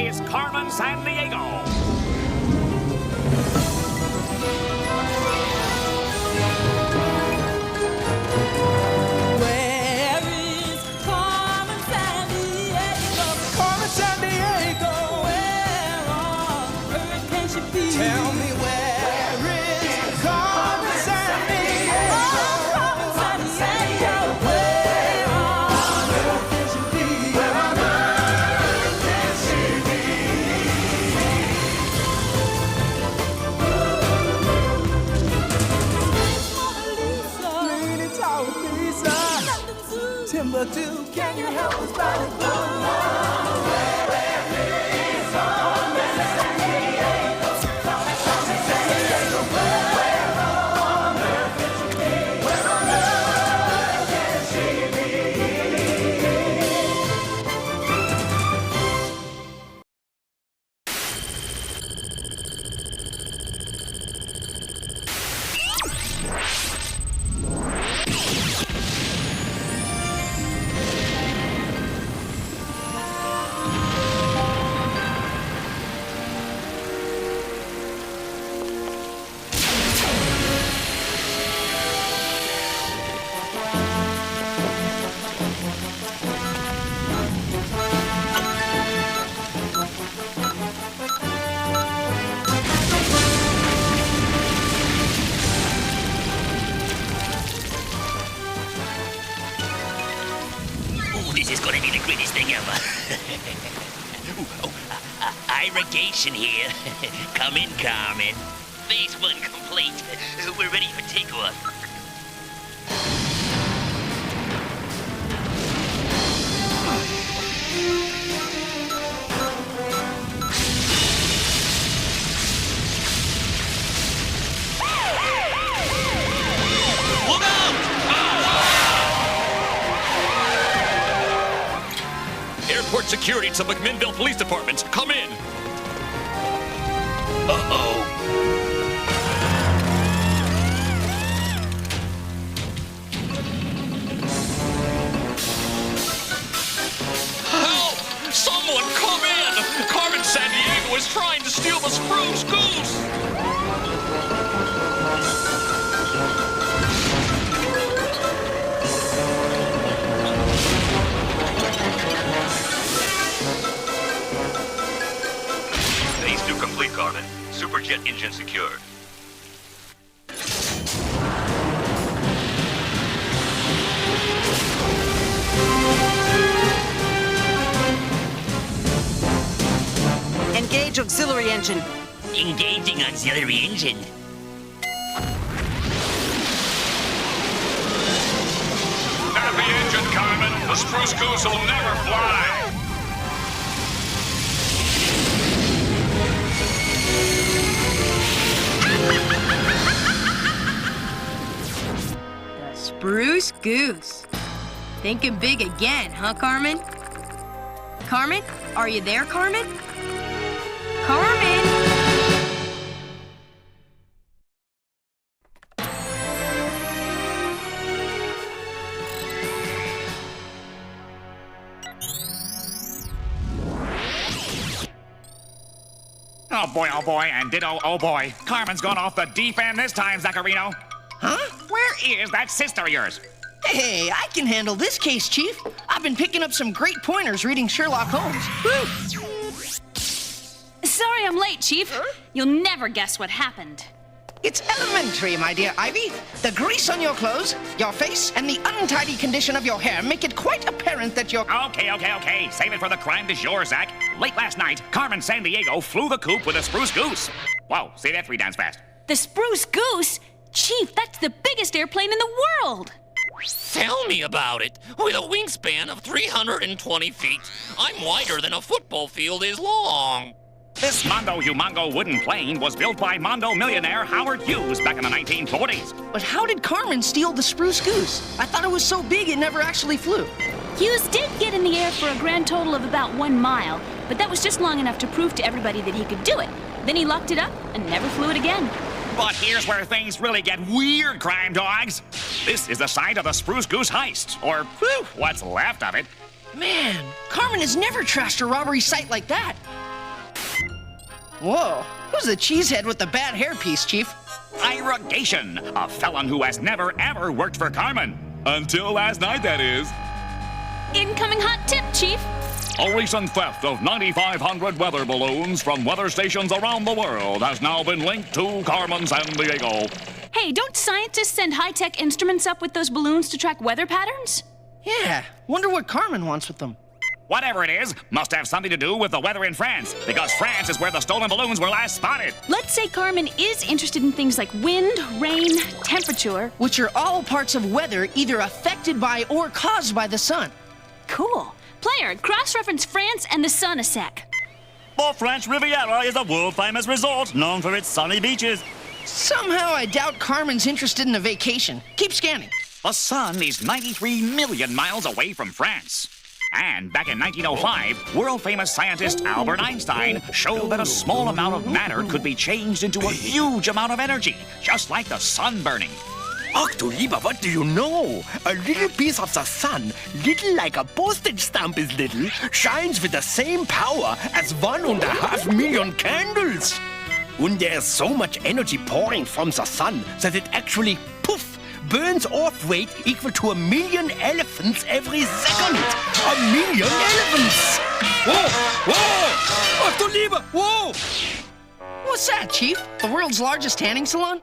is Carmen Sandiego. Tell me where is Carmen Sandiego? Carmen Sandiego. Where on earth can she be? Where on earth can she be? Pretty tall Lisa, Timbuktu, can you help us find a good love? Where is Carmen Sandiego? This is gonna be the greatest thing ever. Irrigation here. Come in, Carmen. Phase 1 complete. We're ready for takeoff. Look out! Airport security to McMinnville Police Department. Come in. Uh-oh. Help! Someone come in! Carmen Sandiego is trying to steal the Spruce Goose! Phase 2 complete, Carmen. Superjet engine secured. Engage auxiliary engine. Engaging auxiliary engine. Start the engine, Carmen. The Spruce Goose will never fly. The Spruce Goose. Thinking big again, huh, Carmen? Carmen? Are you there, Carmen? Carmen! Oh boy, and ditto, oh boy. Carmen's gone off the deep end this time, Zacharino. Huh? Where is that sister of yours? Hey, I can handle this case, Chief. I've been picking up some great pointers reading Sherlock Holmes. Woo! Sorry I'm late, Chief. You'll never guess what happened. It's elementary, my dear Ivy. The grease on your clothes, your face, and the untidy condition of your hair make it quite apparent that you're... Okay. Save it for the crime du jour, Zach. Late last night, Carmen Sandiego flew the coop with a Spruce Goose. Whoa, say that 3 times fast. The Spruce Goose? Chief, that's the biggest airplane in the world. Tell me about it. With a wingspan of 320 feet, I'm wider than a football field is long. This Mondo Humongo wooden plane was built by Mondo millionaire Howard Hughes back in the 1940s. But how did Carmen steal the Spruce Goose? I thought it was so big it never actually flew. Hughes did get in the air for a grand total of about 1 mile, but that was just long enough to prove to everybody that he could do it. Then he locked it up and never flew it again. But here's where things really get weird, crime dogs. This is the site of the Spruce Goose heist, or what's left of it. Man, Carmen has never trashed a robbery site like that. Whoa, who's the cheesehead with the bad hairpiece, Chief? Irrigation, a felon who has never ever worked for Carmen. Until last night, that is. Incoming hot tip, Chief. A recent theft of 9,500 weather balloons from weather stations around the world has now been linked to Carmen Sandiego. Hey, don't scientists send high-tech instruments up with those balloons to track weather patterns? Yeah, wonder what Carmen wants with them. Whatever it is, must have something to do with the weather in France, because France is where the stolen balloons were last spotted. Let's say Carmen is interested in things like wind, rain, temperature. Which are all parts of weather either affected by or caused by the sun. Cool. Player, cross-reference France and the sun a sec. The French Riviera is a world-famous resort known for its sunny beaches. Somehow I doubt Carmen's interested in a vacation. Keep scanning. The sun is 93 million miles away from France. And back in 1905, world-famous scientist Albert Einstein showed that a small amount of matter could be changed into a huge amount of energy, just like the sun burning. Ach du lieber, what do you know? A little piece of the sun, little like a postage stamp is little, shines with the same power as 1.5 million candles. And there's so much energy pouring from the sun that it actually, poof, burns off weight equal to 1 million elephants every second. 1 million elephants! Whoa! Whoa! Ach du lieber, whoa! What's that, Chief? The world's largest tanning salon?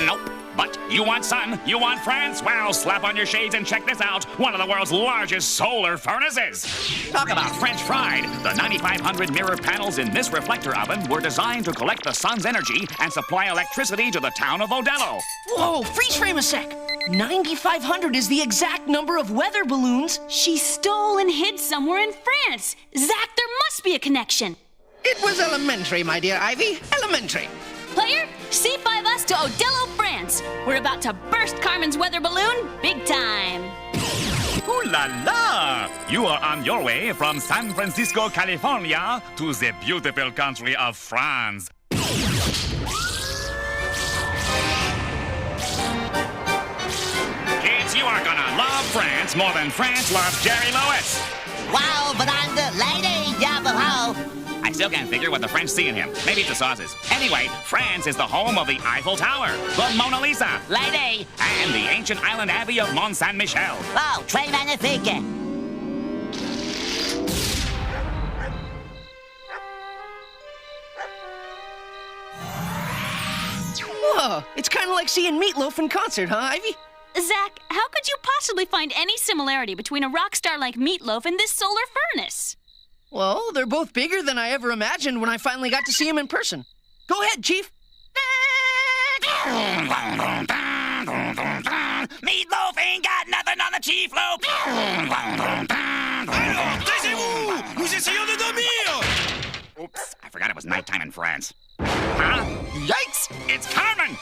Nope. But you want sun, you want France? Well, slap on your shades and check this out. One of the world's largest solar furnaces. Talk about French fried. The 9,500 mirror panels in this reflector oven were designed to collect the sun's energy and supply electricity to the town of Modelo. Whoa, freeze frame a sec. 9,500 is the exact number of weather balloons. She stole and hid somewhere in France. Zach, there must be a connection. It was elementary, my dear Ivy. Elementary. Player, C5 us to Modelo, France. We're about to burst Carmen's weather balloon big time. Ooh la la! You are on your way from San Francisco, California to the beautiful country of France. Kids, you are gonna love France more than France loves Jerry Lewis. Wow, but I'm the lady, yabba-ho. I still can't figure what the French see in him. Maybe it's the sauces. Anyway, France is the home of the Eiffel Tower, the Mona Lisa, Lady. and the ancient island abbey of Mont Saint-Michel. Oh, très magnifique. Whoa, it's kind of like seeing Meatloaf in concert, huh, Ivy? Zach, how could you possibly find any similarity between a rock star like Meatloaf and this solar furnace? Well, they're both bigger than I ever imagined when I finally got to see him in person. Go ahead, Chief. Meatloaf ain't got nothing on the chief loaf. Alors, taisez-vous! Nous essayons de dormir! Oops, I forgot it was nighttime in France. Huh? Yikes! It's Carmen!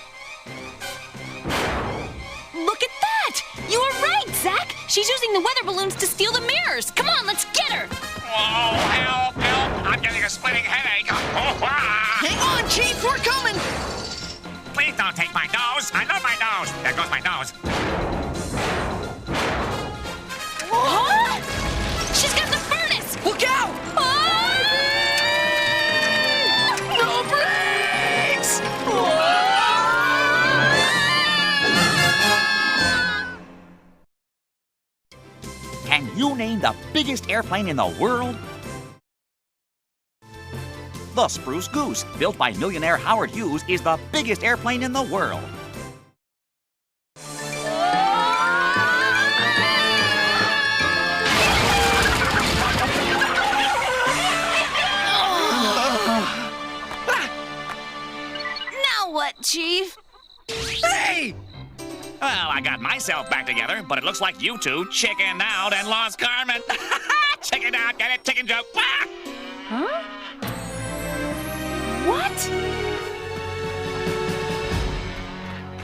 Look at that! You were right, Zach! She's using the weather balloons to steal the mirrors! Come on, let's get her! Oh, help, help! I'm getting a splitting headache. Hang on, Chief, we're coming! Please don't take my nose. I love my nose. There goes my nose. Huh? She's got the furnace! Look out! No brakes! Can you name the biggest airplane in the world? The Spruce Goose, built by millionaire Howard Hughes, is the biggest airplane in the world. Now what, Chief? Hey! Well, I got myself back together, but it looks like you two chickened out and lost Carmen. Chickened out, get it? Chicken joke. Huh? What?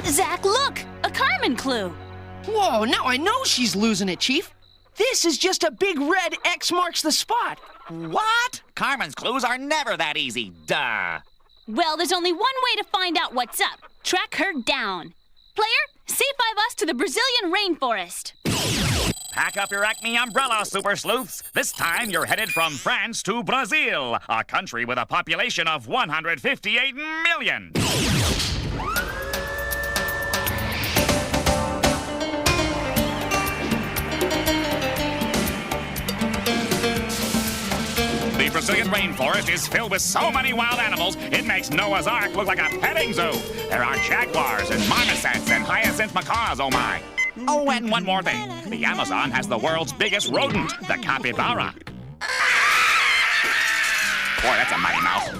Zach, look! A Carmen clue! Whoa, now I know she's losing it, Chief. This is just a big red X marks the spot. What? Carmen's clues are never that easy. Duh. Well, there's only one way to find out what's up. Track her down. Player, C5 us to the Brazilian rainforest. Pack up your Acme umbrella, super sleuths. This time you're headed from France to Brazil, a country with a population of 158 million. The Brazilian rainforest is filled with so many wild animals, it makes Noah's Ark look like a petting zoo. There are jaguars and marmosets and hyacinth macaws, oh my. Oh, and one more thing. The Amazon has the world's biggest rodent, the capybara. Boy, that's a mighty mouse.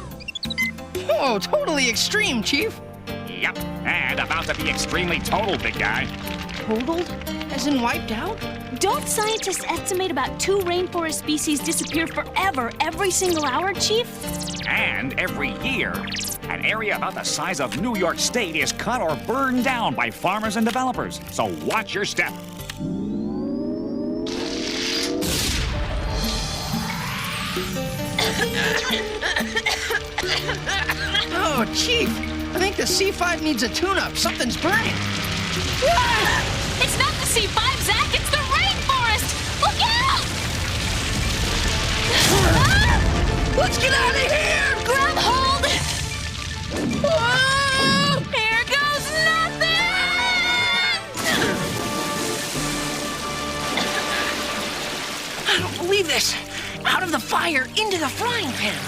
Oh, totally extreme, Chief. Yep, and about to be extremely total, big guy. Totaled? As in wiped out? Don't scientists estimate about 2 rainforest species disappear forever every single hour, Chief? And every year, an area about the size of New York State is cut or burned down by farmers and developers. So watch your step. Oh, Chief, I think the C5 needs a tune-up. Something's burning. It's not the C5, Zach. It's the rainforest. Look out! Let's get out of here! Grab hold! Whoa! Here goes nothing! I don't believe this. Out of the fire, into the frying pan.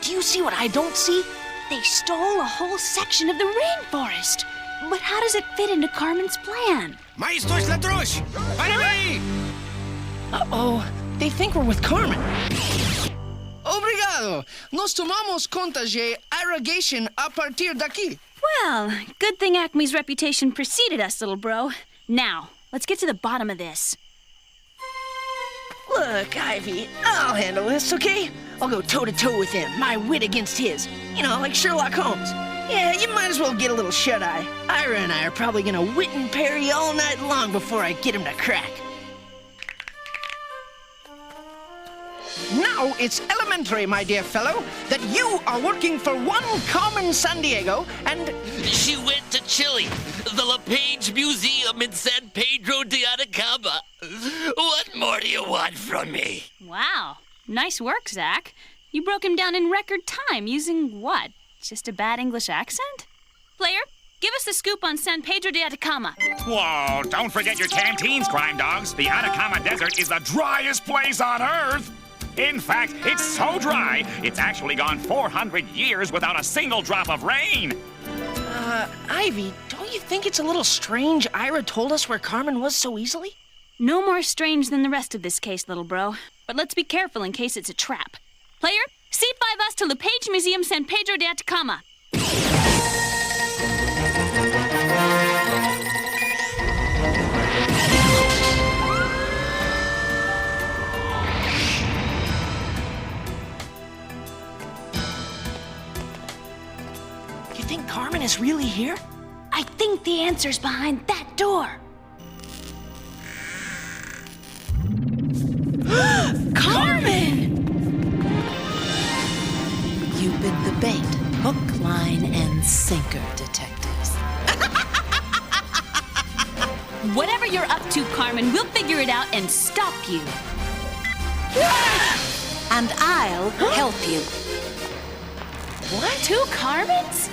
Do you see what I don't see? They stole a whole section of the rainforest. But how does it fit into Carmen's plan? Maestros Ladrosh! Finally! Uh-oh, they think we're with Carmen. Obrigado. Nos tomamos conta de irrigation a partir daqui. Well, good thing Acme's reputation preceded us, little bro. Now, let's get to the bottom of this. Look, Ivy, I'll handle this, okay? I'll go toe-to-toe with him, my wit against his. You know, like Sherlock Holmes. Yeah, you might as well get a little shut-eye. Ira and I are probably gonna wit and parry all night long before I get him to crack. Now it's elementary, my dear fellow, that you are working for one Carmen Sandiego and... She went to Chile, the LePage Museum in San Pedro de Atacama. What more do you want from me? Wow, nice work, Zach. You broke him down in record time using what? Just a bad English accent? Player, give us the scoop on San Pedro de Atacama. Whoa, don't forget your canteens, crime dogs. The Atacama Desert is the driest place on Earth. In fact, it's so dry, it's actually gone 400 years without a single drop of rain. Ivy, don't you think it's a little strange Ira told us where Carmen was so easily? No more strange than the rest of this case, little bro. But let's be careful in case it's a trap. Player, C5 us to LePage Museum, San Pedro de Atacama. You think Carmen is really here? I think the answer's behind that door. Carmen! You bit the bait. Hook, line, and sinker, detectives. Whatever you're up to, Carmen, we'll figure it out and stop you. And I'll help you. What? 2 Carmens?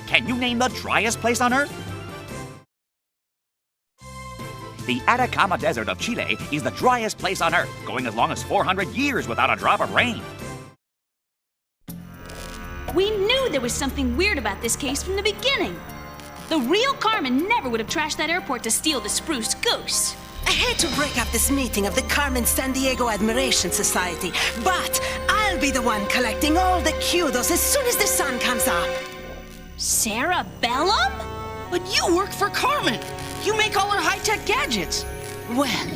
Can you name the driest place on Earth? The Atacama Desert of Chile is the driest place on Earth, going as long as 400 years without a drop of rain. We knew there was something weird about this case from the beginning. The real Carmen never would have trashed that airport to steal the spruce goose. I hate to break up this meeting of the Carmen Sandiego Admiration Society, but I'll be the one collecting all the kudos as soon as the sun comes up. Sarah Bellum? But you work for Carmen. You make all her high-tech gadgets. Well,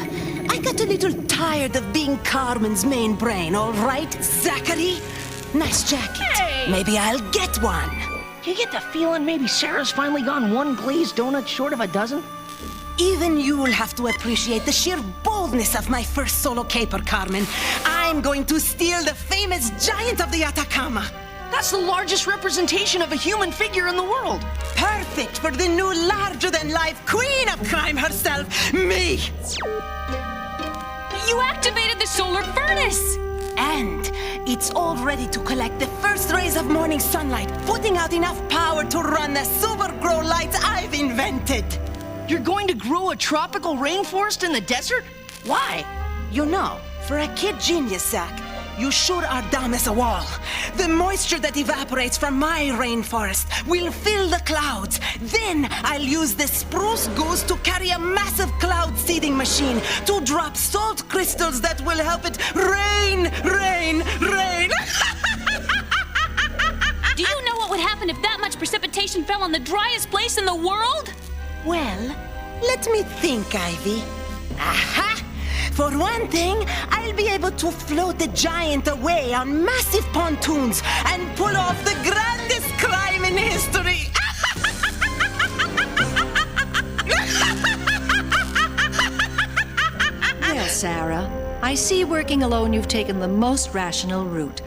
I got a little tired of being Carmen's main brain, all right, Zachary? Nice jacket. Hey! Maybe I'll get one. You get the feeling maybe Sarah's finally gone one glazed donut short of a dozen? Even you'll have to appreciate the sheer boldness of my first solo caper, Carmen. I'm going to steal the famous giant of the Atacama. That's the largest representation of a human figure in the world. Perfect for the new larger-than-life queen of crime herself, me. You activated the solar furnace! And it's all ready to collect the first rays of morning sunlight, putting out enough power to run the super grow lights I've invented. You're going to grow a tropical rainforest in the desert? Why? You know, for a kid genius, Zach, you sure are dumb as a wall. The moisture that evaporates from my rainforest will fill the clouds. Then I'll use the spruce goose to carry a massive cloud seeding machine to drop salt crystals that will help it rain, rain, rain. Do you know what would happen if that much precipitation fell on the driest place in the world? Well, let me think, Ivy. Aha! For one thing, I'll be able to float the giant away on massive pontoons and pull off the grandest crime in history. Well, Sarah, I see working alone you've taken the most rational route.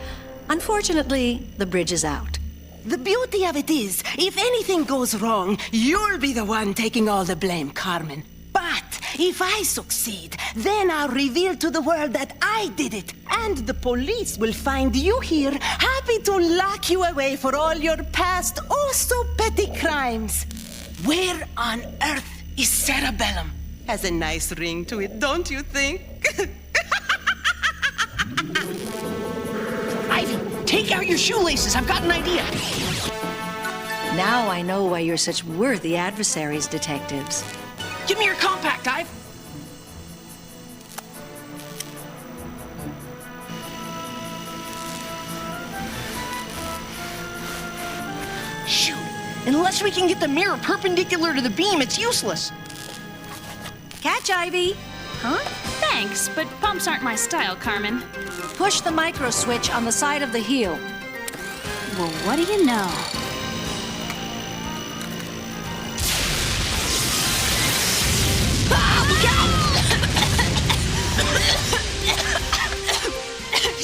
Unfortunately, the bridge is out. The beauty of it is, if anything goes wrong, you'll be the one taking all the blame, Carmen. But if I succeed, then I'll reveal to the world that I did it, and the police will find you here, happy to lock you away for all your past, oh-so-petty crimes. Where on earth is cerebellum? Has a nice ring to it, don't you think? Ivy, take out your shoelaces. I've got an idea. Now I know why you're such worthy adversaries, detectives. Give me your compact, Ive. Shoot. Unless we can get the mirror perpendicular to the beam, it's useless. Catch, Ivy. Huh? Thanks, but pumps aren't my style, Carmen. Push the micro switch on the side of the heel. Well, what do you know?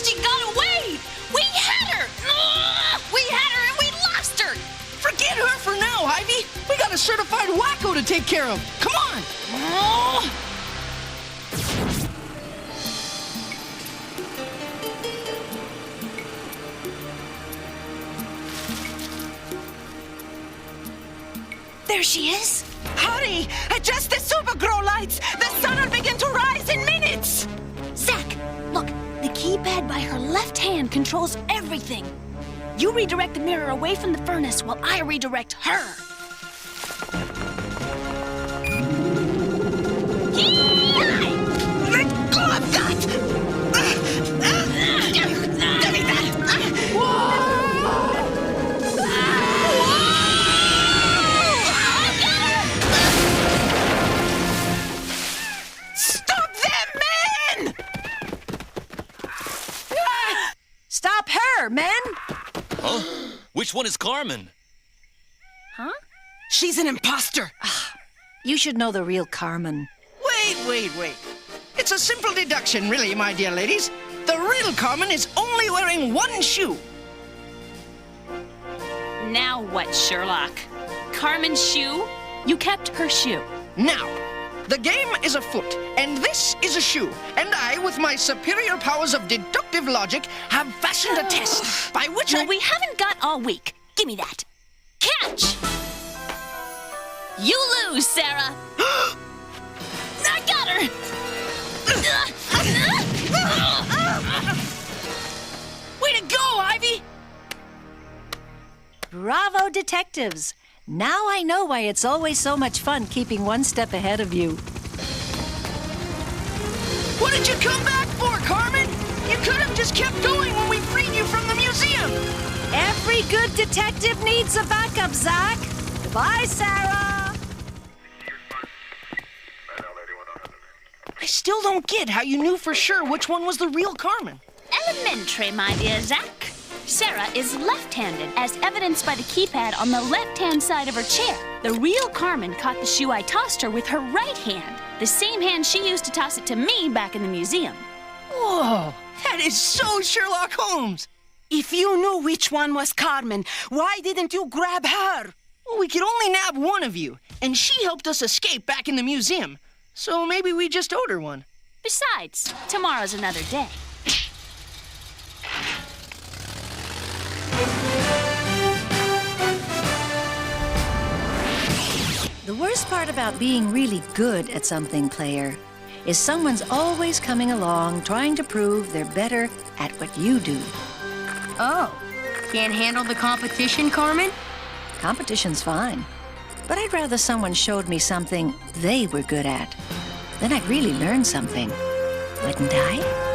She got away! We had her! We had her and we lost her! Forget her for now, Ivy! We got a certified wacko to take care of! Come on! There she is. Hurry! Adjust the super grow lights! The sun will begin to rise in minutes! Zach, look, the keypad by her left hand controls everything. You redirect the mirror away from the furnace while I redirect her. Let go of that! Give me that! Stop them, men! Stop her, men! Huh? Which one is Carmen? Huh? She's an imposter. You should know the real Carmen. Wait. It's a simple deduction, really, my dear ladies. The real Carmen is only wearing one shoe. Now what, Sherlock? Carmen's shoe? You kept her shoe. Now, the game is afoot, and this is a shoe. And I, with my superior powers of deductive logic, have fashioned a test by which Well, we haven't got all week. Give me that. Catch! You lose, Sarah. I got her! Way to go, Ivy! Bravo, detectives. Now I know why it's always so much fun keeping one step ahead of you. What did you come back for, Carmen? You could have just kept going when we freed you from the museum. Every good detective needs a backup, Zach. Goodbye, Sarah. I still don't get how you knew for sure which one was the real Carmen. Elementary, my dear Zach. Sarah is left-handed, as evidenced by the keypad on the left-hand side of her chair. The real Carmen caught the shoe I tossed her with her right hand, the same hand she used to toss it to me back in the museum. Whoa, that is so Sherlock Holmes. If you knew which one was Carmen, why didn't you grab her? Well, we could only nab one of you, and she helped us escape back in the museum. So maybe we just owed her one. Besides, tomorrow's another day. The worst part about being really good at something, player, is someone's always coming along trying to prove they're better at what you do. Oh, can't handle the competition, Carmen? Competition's fine, but I'd rather someone showed me something they were good at. Then I'd really learn something, wouldn't I?